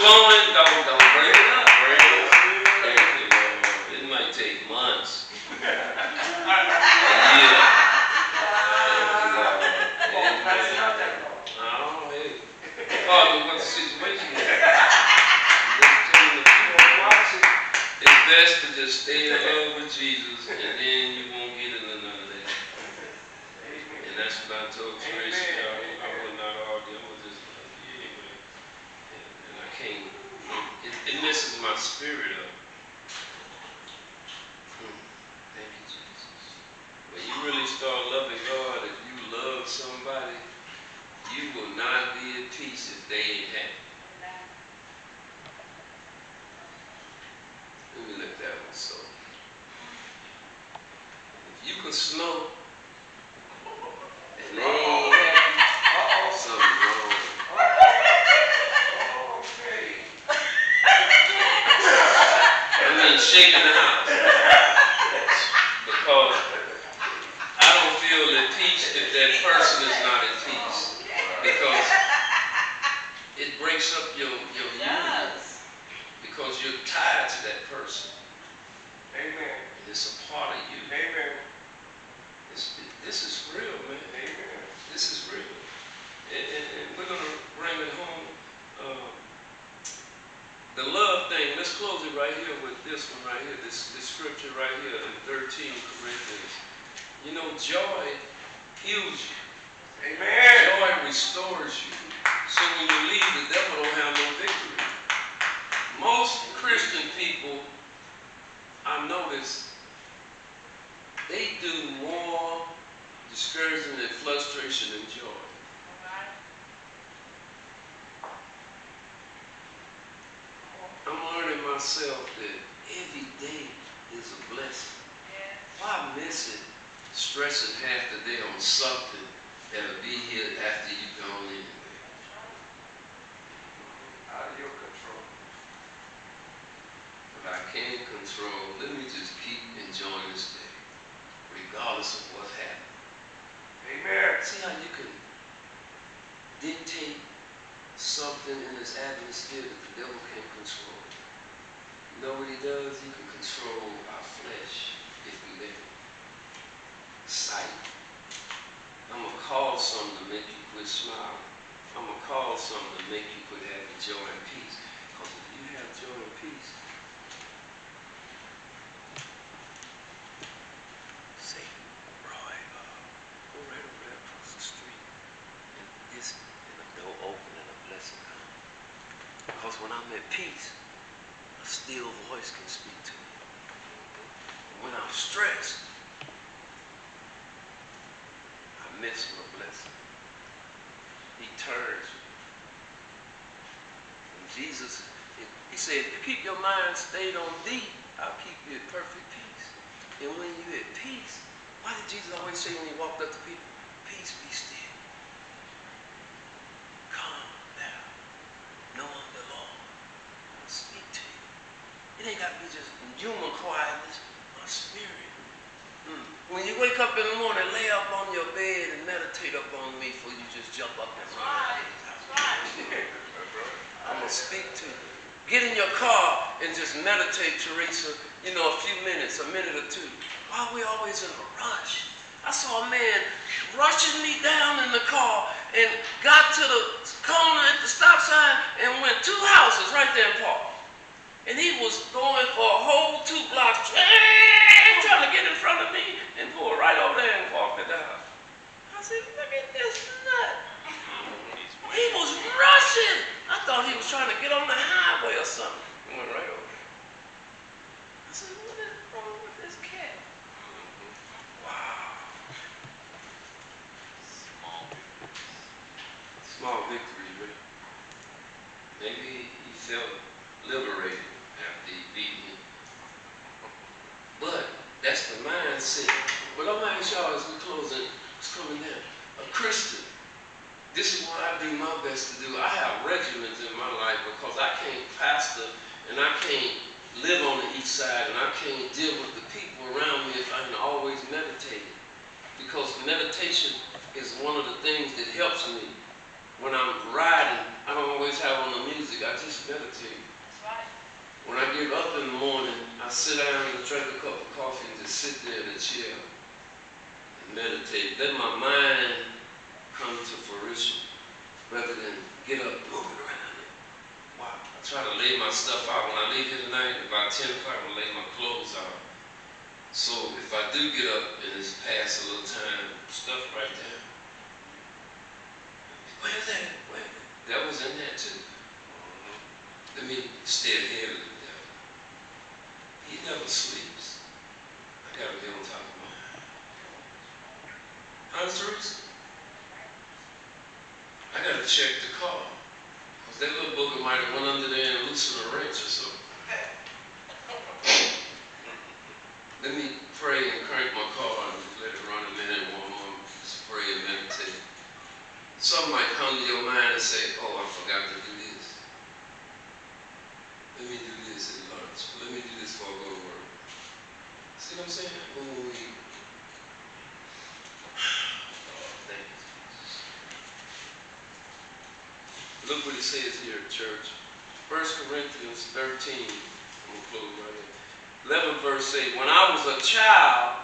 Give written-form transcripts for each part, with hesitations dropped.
flowing, don't bring it up. Bring it up. Thank you, Lord. It might take months. Yeah. Father, what the situation is. It's best to just stay in love with Jesus, and then you won't get into none of that. And that's what I told Tracy. I will not argue. I'm just anyway. And I can't. It messes my spirit up. Thank you, Jesus. When you really start loving God, if you love somebody, you will not be at peace if they ain't happy. Let me let that one so. If you can snow and they ain't happy, something's wrong. I mean, shaking the house. Because I don't feel at peace if that person is not at peace. Because it breaks up your union. Because you're tied to that person. Amen. It's a part of you. Amen. This is real, man. Amen. This is real. And we're going to bring it home. The love thing, let's close it right here with this one right here, this scripture right here in 13 Corinthians. You know, joy heals you. Amen. Joy restores you. So when you leave, the devil don't have no victory. Most Christian people, I notice, they do more discouragement and frustration than joy. I'm learning myself that every day is a blessing. Why miss it stressing half the day on something that'll be here after you've gone anyway? Out of your control. But I can't control. Let me just keep enjoying this day, regardless of what's happening. Amen. See how you can dictate something in this atmosphere that the devil can't control. You know what he does? He can control our flesh if we let him. Sight. I'm going to call something to make you quit smiling. I'm going to call something to make you quit having joy and peace. Because if you have joy and peace, say, Roy, go right over there across the street and the door open and a blessing come. Because when I'm at peace, a still voice can speak to me. When I'm stressed, I miss my blessing. He turns me. And Jesus, he said, if you keep your mind stayed on thee, I'll keep you at perfect peace. And when you're at peace, why did Jesus always say when he walked up to people, peace be still. Calm down. Knowing the Lord will speak to you. It ain't got to be just human quietness, my spirit. When you wake up in the morning, lay up on your bed and meditate up on me before you just jump up and run. That's right. I'm going to speak to you. Get in your car and just meditate, Teresa, a few minutes, a minute or two. Why are we always in a rush? I saw a man rushing me down in the car and got to the corner at the stop sign and went 2 houses right there and parked. And he was going for a whole 2 blocks, trying to get in front of me and pull right over there and park it down. I said, look at this nut. He was rushing. I thought he was trying to get on the highway or something. He went right over there. I said, what is wrong with this cat? Wow. Small victory, right? Maybe he felt liberated after he beat me. But that's the mindset. What I'm going to ask y'all as we close it, it's coming down. A Christian, this is what I do my best to do. I have regiments in my life because I can't pastor and I can't live on the east side and I can't deal with the people around me if I'm always meditating. Because meditation is one of the things that helps me. When I'm riding, I don't always have on the music. I just meditate. sit down and drink a cup of coffee and just sit there in a chair and meditate. Let my mind come to fruition rather than get up moving around it. Wow. I try to lay my stuff out. When I leave here tonight, about 10 o'clock, I'm going to lay my clothes out. So if I do get up and it's past a little time, stuff right there. Where's that? Where? That was in there too. Let me stay ahead of the devil. He never sleeps. I gotta be on top of mine. Honest Teresa? I gotta check the car. Because that little booger might have went under there and loosened a wrench or something. Let me pray and crank my car and let it run a minute and warm up. Just pray and meditate. Something might come to your mind and say, oh, I forgot to do this. Let me do this at lunch. Let me do this before I go to work. See what I'm saying? Ooh. Oh, thank you, Jesus. Look what it says here, church. 1 Corinthians 13. I'm going to close right here. 11th verse 8. When I was a child,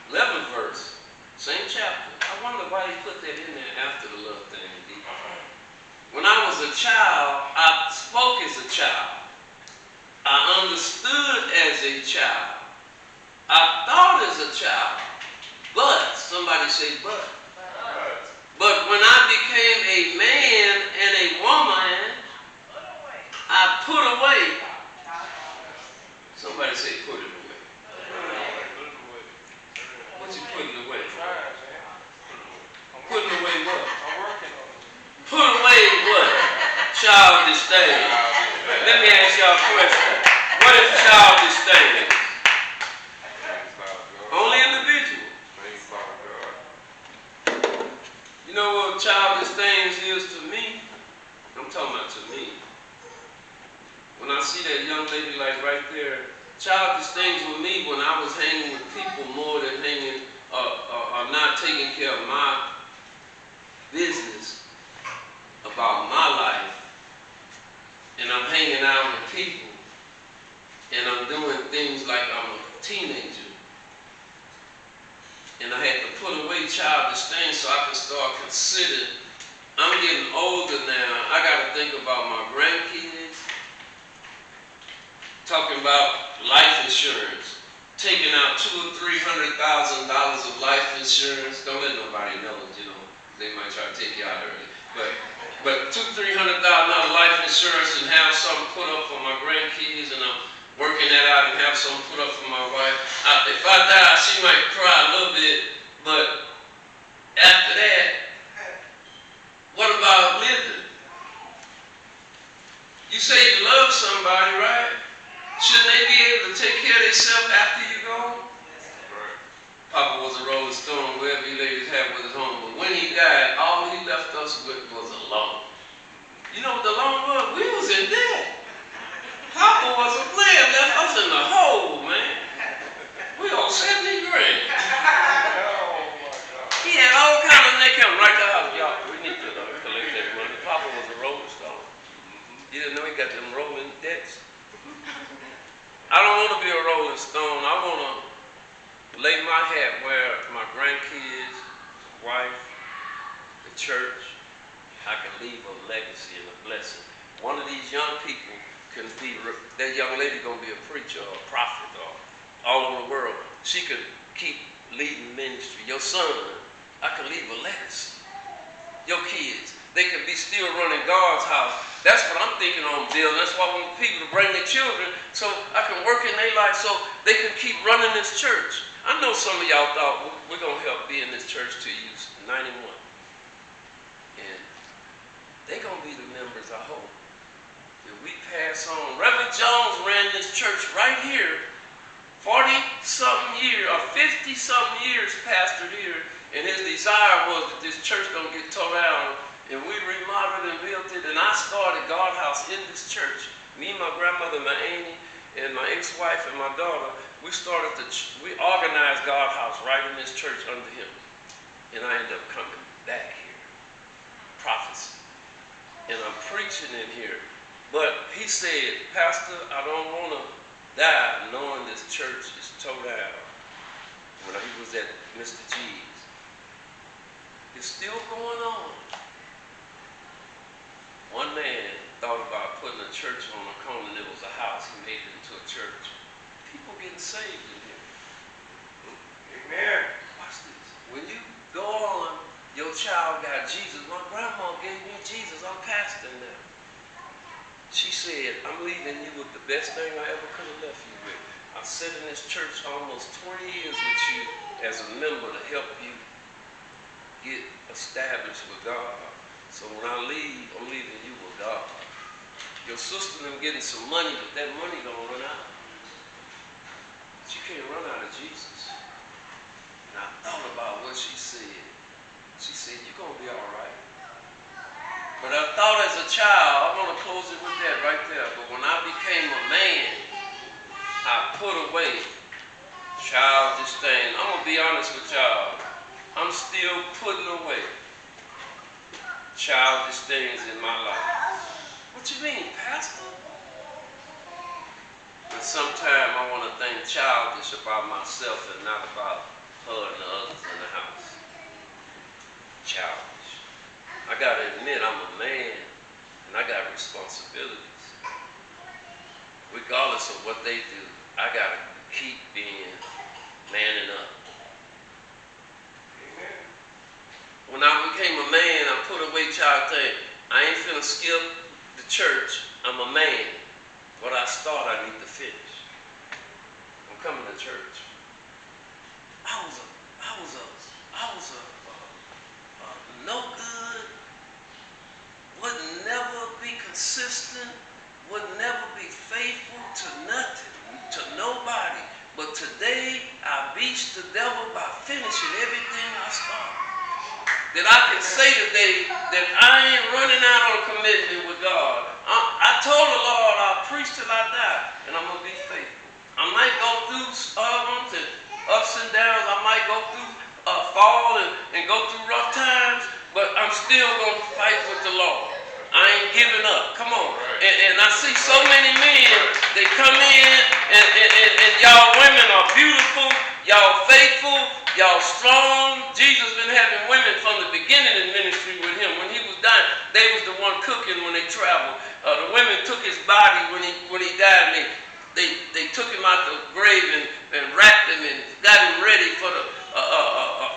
11th verse, same chapter. I wonder why he put that in there after the love thing. When I was a child, I spoke as a child. I understood as a child. I thought as a child. But, somebody say but. But when I became a man and a woman, I put away. Somebody say put it away. What you putting away? Putting away what? Put away what? Childish things. Let me ask y'all a question. What is childish things? Only individual. You know what childish things is to me? I'm talking about to me. When I see that young lady like right there, childish things with me when I was hanging with people more than hanging or not taking care of my business about my life, and I'm hanging out with people, and I'm doing things like I'm a teenager, and I had to put away childish things so I could start considering. I'm getting older now. I got to think about my grandkids. Talking about life insurance, taking out $200,000 or $300,000 of life insurance. Don't let nobody know, you know. They might try to take you out early. But $200,000 or $300,000 life insurance and have some put up for my grandkids, and I'm working that out and have some put up for my wife. If I die, she might cry a little bit, but after that, what about living? You say you love somebody, right? Shouldn't they be able to take care of themselves after you go? Right. Papa was a Rolling Stone, wherever he laid his hat with his home. But when he died, all he left us with was a loan. You know what the loan was? We was in debt. Papa was a player, left us in the hole, man. We owe 70 grand. He had all kind of neck him right to the house. Y'all, we need to collect that money. Papa was a Rolling Stone. You didn't know he got them rolling debts? I don't want to be a Rolling Stone. I want to lay my hat where my grandkids, wife, the church, I can leave a legacy and a blessing. One of these young people can be, that young lady going to be a preacher or a prophet or all over the world. She could keep leading ministry. Your son, I can leave a legacy. Your kids, they could be still running God's house. That's what I'm thinking on, Bill. That's why I want people to bring their children so I can work in their life so they can keep running this church. I know some of y'all thought we're going to help be in this church till you 91. And they're going to be the members, I hope. If we pass on. Reverend Jones ran this church right here 40-something years or 50-something years pastored here. And his desire was that this church don't get tore down. And we remodeled and built it, and I started God House in this church. Me, my grandmother, my auntie, and my ex-wife and my daughter, we organized God House right in this church under him. And I ended up coming back here. Prophecy. And I'm preaching in here. But he said, Pastor, I don't want to died knowing this church is tore down when he was at Mr. G's. It's still going on. One man thought about putting a church on a corner, and it was a house. He made it into a church. People getting saved in here. Amen. Watch this. When you go on, your child got Jesus. My grandma gave me Jesus. I'm pastoring now. She said, I'm leaving you with the best thing I ever could have left you with. I sat in this church almost 20 years with you as a member to help you get established with God. So when I leave, I'm leaving you with God. Your sister them getting some money, but that money gonna run out. But you can't run out of Jesus. And I thought about what she said. She said, you're gonna be all right. But I thought as a child, I'm gonna close it with that right there. But when I became a man, I put away childish things. I'm gonna be honest with y'all. I'm still putting away childish things in my life. What you mean, Pastor? But sometimes I want to think childish about myself and not about her and the others in the house. Childish. I got to admit I'm a man and I got responsibilities. Regardless of what they do, I got to keep being manning up. Amen. When I became a man, I put away child things. I ain't finna skip the church. I'm a man. What I start, I need to finish. I'm coming to church. I was no good. Would never be consistent. Would never be faithful to nothing, to nobody. But today, I beat the devil by finishing everything I started. That I can say today that I ain't running out on commitment with God. I told the Lord I'll preach till I die, and I'm going to be faithful. I might go through storms and ups and downs. I might go through fall and go through rough times, but I'm still going to fight with the Lord. I ain't giving up. Come on. And I see so many men, they come in, and y'all women are beautiful, y'all faithful, y'all strong. Jesus been having women from the beginning in ministry with him. When he was dying, they was the one cooking when they traveled. The women took his body when he died. They took him out the grave and wrapped him and got him ready for the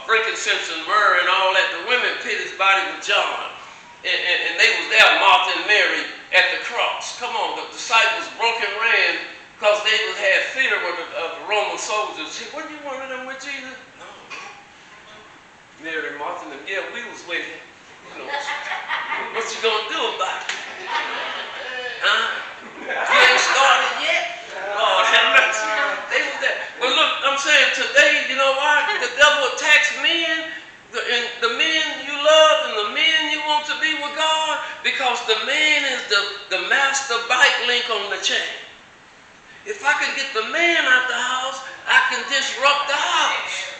frankincense and myrrh and all that. The women put his body with John. And they was there, Martha and Mary, at the cross. Come on, the disciples broke and ran because they had fear of the Roman soldiers. Said, what, you wanted them with Jesus? No. Mary and Martha and them, yeah, we was waiting. You know, what you gonna do about it? Huh? You ain't started yet? Lord have mercy. They was there. But look, I'm saying today, you know why? The devil attacks men. The men you love and the men you want to be with God, because the man is the master bike link on the chain. If I can get the man out the house, I can disrupt the house.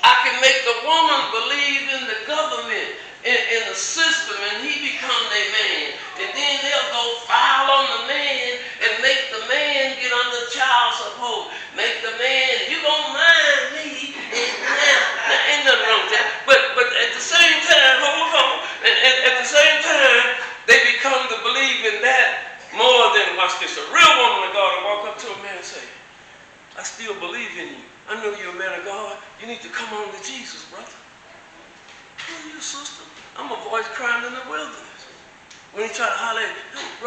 I can make the woman believe in the government, in the system, and he become their man. And then they'll go file on the man and make the man get under child support. Make the man, you gonna mind me. Ain't nothing wrong with that. But at the same time, hold on. And at the same time, they become to believe in that more than, watch this, a real woman of God will walk up to a man and say, I still believe in you. I know you're a man of God. You need to come on to Jesus, brother. Who are you, sister? I'm a voice crying in the wilderness. When he try to holler at, hey, brother.